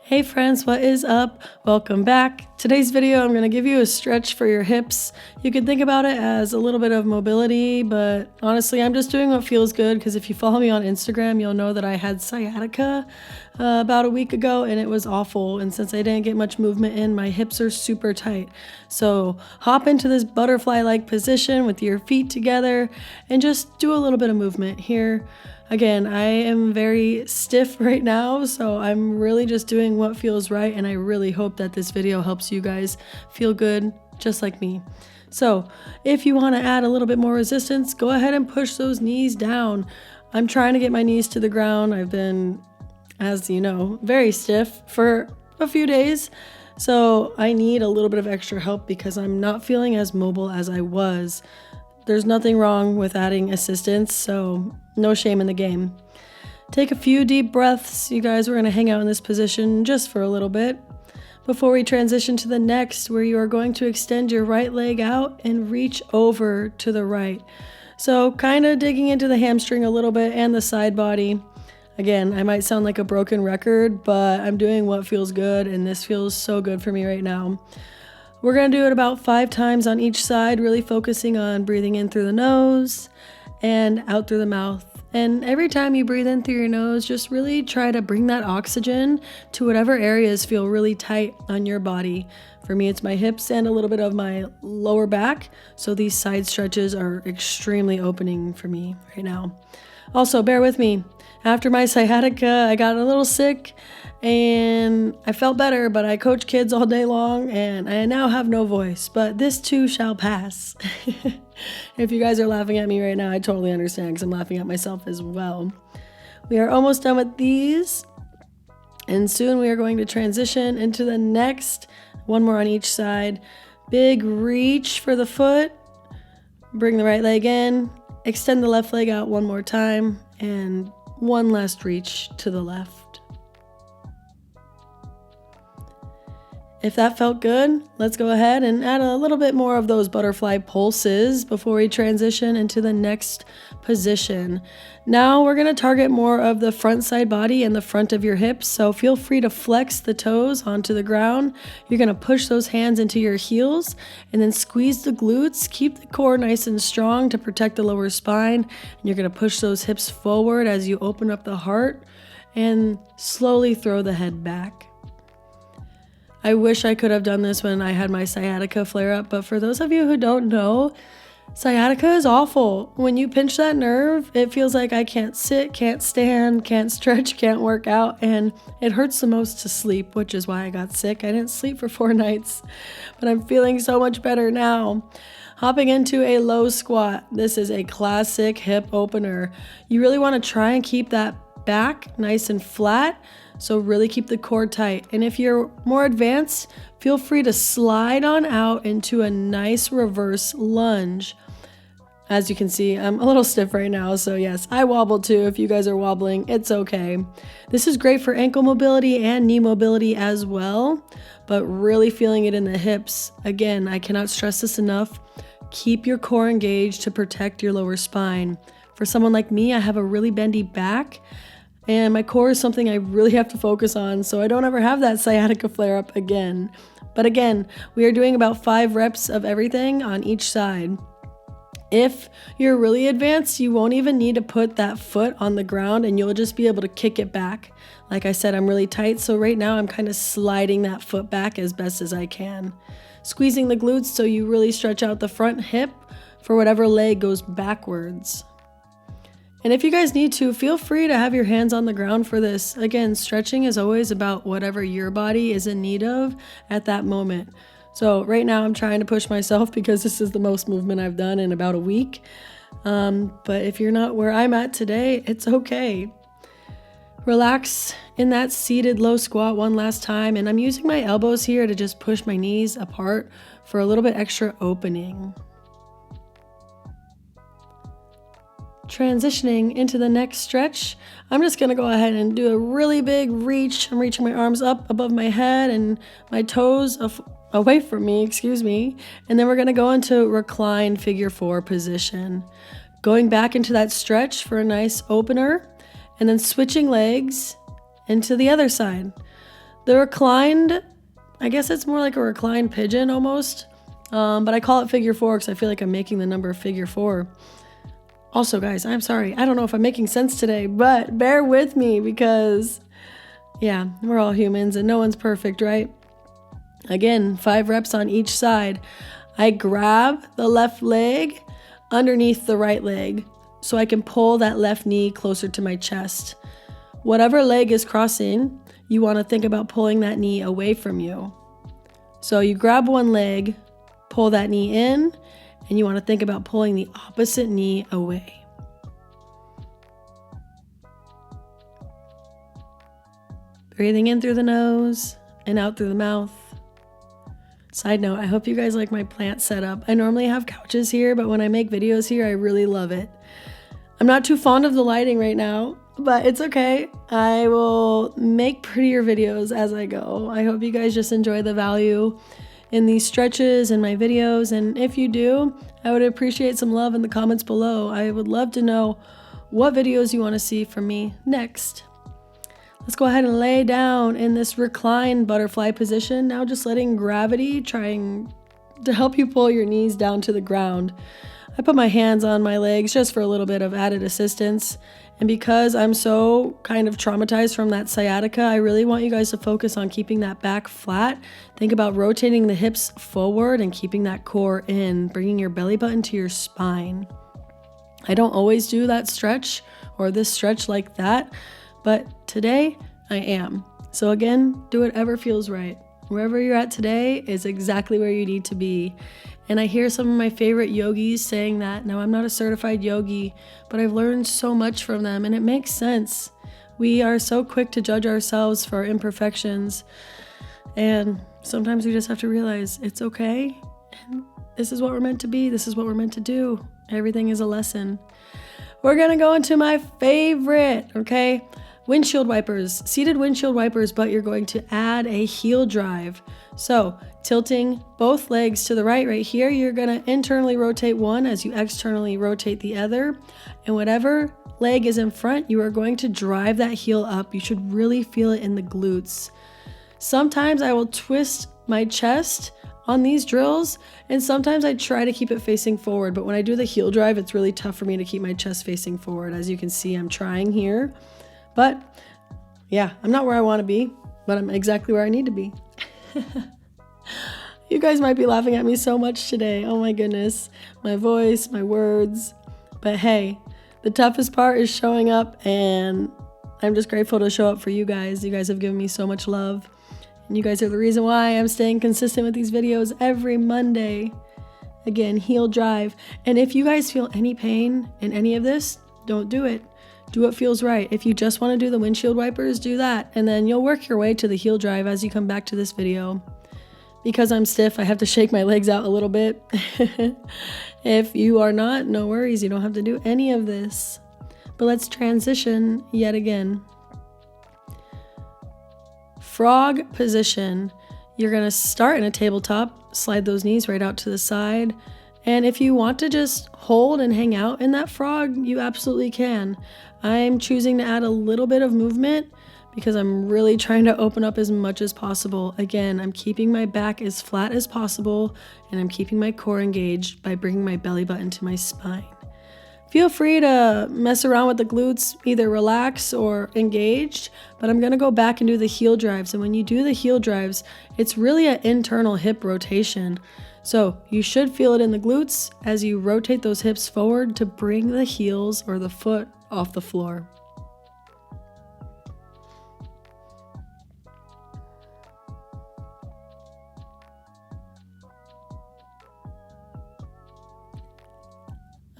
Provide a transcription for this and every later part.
Hey friends, what is up? Welcome back. Today's video, I'm going to give you a stretch for your hips. You could think about it as a little bit of mobility, but honestly, I'm just doing what feels good because if you follow me on Instagram, you'll know that I had sciatica about a week ago and it was awful. And since I didn't get much movement in, my hips are super tight. So hop into this butterfly-like position with your feet together and just do a little bit of movement here. Again, I am very stiff right now, so I'm really just doing what feels right, and I really hope that this video helps you guys feel good just like me. So if you want to add a little bit more resistance, go ahead and push those knees down. I'm trying to get my knees to the ground. I've been, as you know, very stiff for a few days, so I need a little bit of extra help because I'm not feeling as mobile as I was. There's nothing wrong with adding assistance, so no shame in the game. Take a few deep breaths. You guys, we're going to hang out in this position just for a little bit before we transition to the next, where you are going to extend your right leg out and reach over to the right. So kind of digging into the hamstring a little bit and the side body. Again, I might sound like a broken record, but I'm doing what feels good, and this feels so good for me right now. We're going to do it about 5 times on each side, really focusing on breathing in through the nose and out through the mouth. And every time you breathe in through your nose, just really try to bring that oxygen to whatever areas feel really tight on your body. For me, it's my hips and a little bit of my lower back. So these side stretches are extremely opening for me right now. Also, bear with me. After my sciatica, I got a little sick and I felt better, but I coach kids all day long and I now have no voice, but this too shall pass. If you guys are laughing at me right now, I totally understand because I'm laughing at myself as well. We are almost done with these, and soon we are going to transition into the next. One more on each side. Big reach for the foot. Bring the right leg in. Extend the left leg out one more time, and one last reach to the left. If that felt good, let's go ahead and add a little bit more of those butterfly pulses before we transition into the next position. Now we're going to target more of the front side body and the front of your hips, so feel free to flex the toes onto the ground. You're going to push those hands into your heels and then squeeze the glutes. Keep the core nice and strong to protect the lower spine. And you're going to push those hips forward as you open up the heart and slowly throw the head back. I wish I could have done this when I had my sciatica flare up, but for those of you who don't know, sciatica is awful. When you pinch that nerve, it feels like I can't sit, can't stand, can't stretch, can't work out, and it hurts the most to sleep, which is why I got sick. I didn't sleep for 4 nights, but I'm feeling so much better now. Hopping into a low squat. This is a classic hip opener. You really want to try and keep that back nice and flat. So really keep the core tight. And if you're more advanced, feel free to slide on out into a nice reverse lunge. As you can see, I'm a little stiff right now. So yes, I wobble too. If you guys are wobbling, it's okay. This is great for ankle mobility and knee mobility as well, but really feeling it in the hips. Again, I cannot stress this enough. Keep your core engaged to protect your lower spine. For someone like me, I have a really bendy back, and my core is something I really have to focus on so I don't ever have that sciatica flare up again. But again, we are doing about 5 reps of everything on each side. If you're really advanced, you won't even need to put that foot on the ground and you'll just be able to kick it back. Like I said, I'm really tight, so right now I'm kind of sliding that foot back as best as I can. Squeezing the glutes so you really stretch out the front hip for whatever leg goes backwards. And if you guys need to, feel free to have your hands on the ground for this. Again, stretching is always about whatever your body is in need of at that moment. So right now I'm trying to push myself because this is the most movement I've done in about a week. But if you're not where I'm at today, it's okay. Relax in that seated low squat one last time. And I'm using my elbows here to just push my knees apart for a little bit extra opening. Transitioning into the next stretch, I'm just going to go ahead and do a really big reach. I'm reaching my arms up above my head and my toes away from me, and then we're going to go into recline figure 4 position. Going back into that stretch for a nice opener, and then switching legs into the other side. The reclined, I guess it's more like a reclined pigeon almost, but I call it figure 4 because I feel like I'm making the number figure 4. Also, guys, I'm sorry. I don't know if I'm making sense today, but bear with me because, yeah, we're all humans and no one's perfect, right? Again, 5 reps on each side. I grab the left leg underneath the right leg so I can pull that left knee closer to my chest. Whatever leg is crossing, you want to think about pulling that knee away from you. So you grab one leg, pull that knee in, and you want to think about pulling the opposite knee away. Breathing in through the nose and out through the mouth. Side note, I hope you guys like my plant setup. I normally have couches here, but when I make videos here, I really love it. I'm not too fond of the lighting right now, but it's okay. I will make prettier videos as I go. I hope you guys just enjoy the value in these stretches and my videos. And if you do, I would appreciate some love in the comments below. I would love to know what videos you want to see from me next. Let's go ahead and lay down in this reclined butterfly position. Now just letting gravity trying to help you pull your knees down to the ground. I put my hands on my legs just for a little bit of added assistance. And because I'm so kind of traumatized from that sciatica, I really want you guys to focus on keeping that back flat. Think about rotating the hips forward and keeping that core in, bringing your belly button to your spine. I don't always do that stretch or this stretch like that, but today I am. So again, do whatever feels right. Wherever you're at today is exactly where you need to be. And I hear some of my favorite yogis saying that. Now, I'm not a certified yogi, but I've learned so much from them, and it makes sense. We are so quick to judge ourselves for our imperfections, and sometimes we just have to realize it's okay, and this is what we're meant to be. This is what we're meant to do. Everything is a lesson. We're gonna go into my favorite, okay? Windshield wipers, seated windshield wipers, but you're going to add a heel drive. So tilting both legs to the right here, you're gonna internally rotate one as you externally rotate the other. And whatever leg is in front, you are going to drive that heel up. You should really feel it in the glutes. Sometimes I will twist my chest on these drills, and sometimes I try to keep it facing forward, but when I do the heel drive, it's really tough for me to keep my chest facing forward. As you can see, I'm trying here. But yeah, I'm not where I want to be, but I'm exactly where I need to be. You guys might be laughing at me so much today. Oh my goodness. My voice, my words. But hey, the toughest part is showing up, and I'm just grateful to show up for you guys. You guys have given me so much love. And you guys are the reason why I'm staying consistent with these videos every Monday. Again, heel drive. And if you guys feel any pain in any of this, don't do it. Do what feels right. If you just want to do the windshield wipers, do that. And then you'll work your way to the heel drive as you come back to this video. Because I'm stiff, I have to shake my legs out a little bit. If you are not, no worries. You don't have to do any of this. But let's transition yet again. Frog position. You're going to start in a tabletop, slide those knees right out to the side. And if you want to just hold and hang out in that frog, you absolutely can. I'm choosing to add a little bit of movement because I'm really trying to open up as much as possible. Again, I'm keeping my back as flat as possible, and I'm keeping my core engaged by bringing my belly button to my spine. Feel free to mess around with the glutes, either relax or engaged, but I'm gonna go back and do the heel drives. And when you do the heel drives, it's really an internal hip rotation. So you should feel it in the glutes as you rotate those hips forward to bring the heels or the foot off the floor.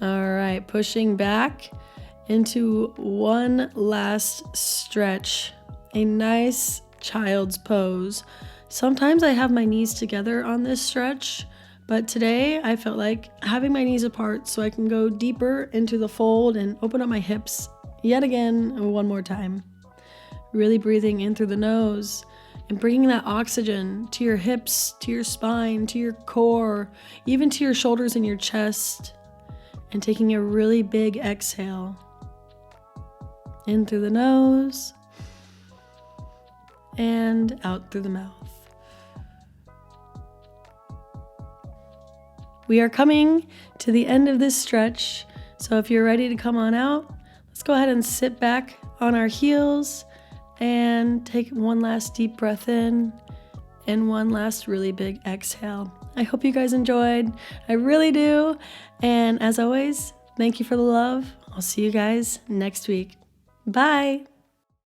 All right, pushing back into one last stretch, a nice child's pose. Sometimes I have my knees together on this stretch, but today I felt like having my knees apart so I can go deeper into the fold and open up my hips yet again one more time. Really breathing in through the nose and bringing that oxygen to your hips, to your spine, to your core, even to your shoulders and your chest. And taking a really big exhale. In through the nose and out through the mouth. We are coming to the end of this stretch, so if you're ready to come on out, let's go ahead and sit back on our heels and take one last deep breath in and one last really big exhale. I hope you guys enjoyed. I really do. And as always, thank you for the love. I'll see you guys next week. Bye.